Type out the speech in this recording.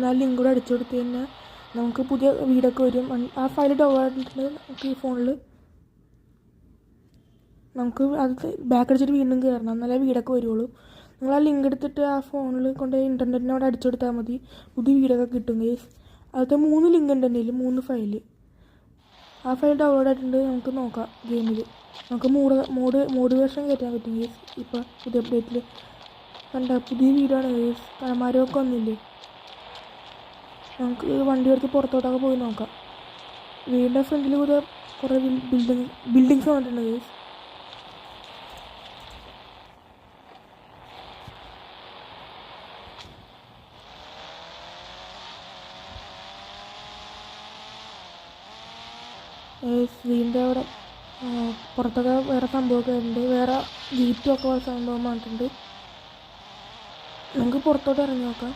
ആ ലിങ്ക് കൂടെ അടിച്ചു കൊടുത്തു കഴിഞ്ഞാൽ നമുക്ക് പുതിയ വീടൊക്കെ വരും. ആ ഫയൽ ഡൗൺലോഡ് ആയിട്ട് നമുക്ക് ഈ ഫോണിൽ നമുക്ക് അത് ബാക്ക് അടിച്ചിട്ട് വീണ്ടും കയറണം, എന്നാലേ വീടൊക്കെ വരുള്ളൂ. നിങ്ങൾ ആ ലിങ്ക് എടുത്തിട്ട് ആ ഫോണിൽ കൊണ്ട് ഇൻ്റർനെറ്റിനോട് അടിച്ചു കൊടുത്താൽ മതി, പുതിയ വീടൊക്കെ കിട്ടും ഗൈസ്. അതൊക്കെ 3 ലിങ്ക് ഉണ്ട് എൻ്റെ കയ്യിൽ, 3 ഫയൽ. ആ ഫയൽ ഡൗൺലോഡ് ആയിട്ടുണ്ട്. നമുക്ക് നോക്കാം ഗെയിമിൽ. നമുക്ക് മോഡ് വേർഷൻ കയറ്റാൻ പറ്റും ഗൈസ്. ഇപ്പോൾ പുതിയ അപ്ഡേറ്റിൽ കണ്ട പുതിയ വീടാണ് ഗൈസ്. മരമൊക്കെ ഒന്നില്ലേ. നമുക്ക് വണ്ടി എടുത്ത് പുറത്തോട്ടൊക്കെ പോയി നോക്കാം. വീടിൻ്റെ ഫ്രണ്ടിൽ കൂടെ കുറേ ബിൽഡിങ്സ് വന്നിട്ടുണ്ട് ഗൈസ്. വീടിൻ്റെ അവിടെ പുറത്തൊക്കെ വേറെ സംഭവമൊക്കെ ഉണ്ട്, വേറെ ഗേറ്റും ഒക്കെ വേറെ സംഭവം വന്നിട്ടുണ്ട്. നമുക്ക് പുറത്തോട്ട് ഇറങ്ങി നോക്കാം.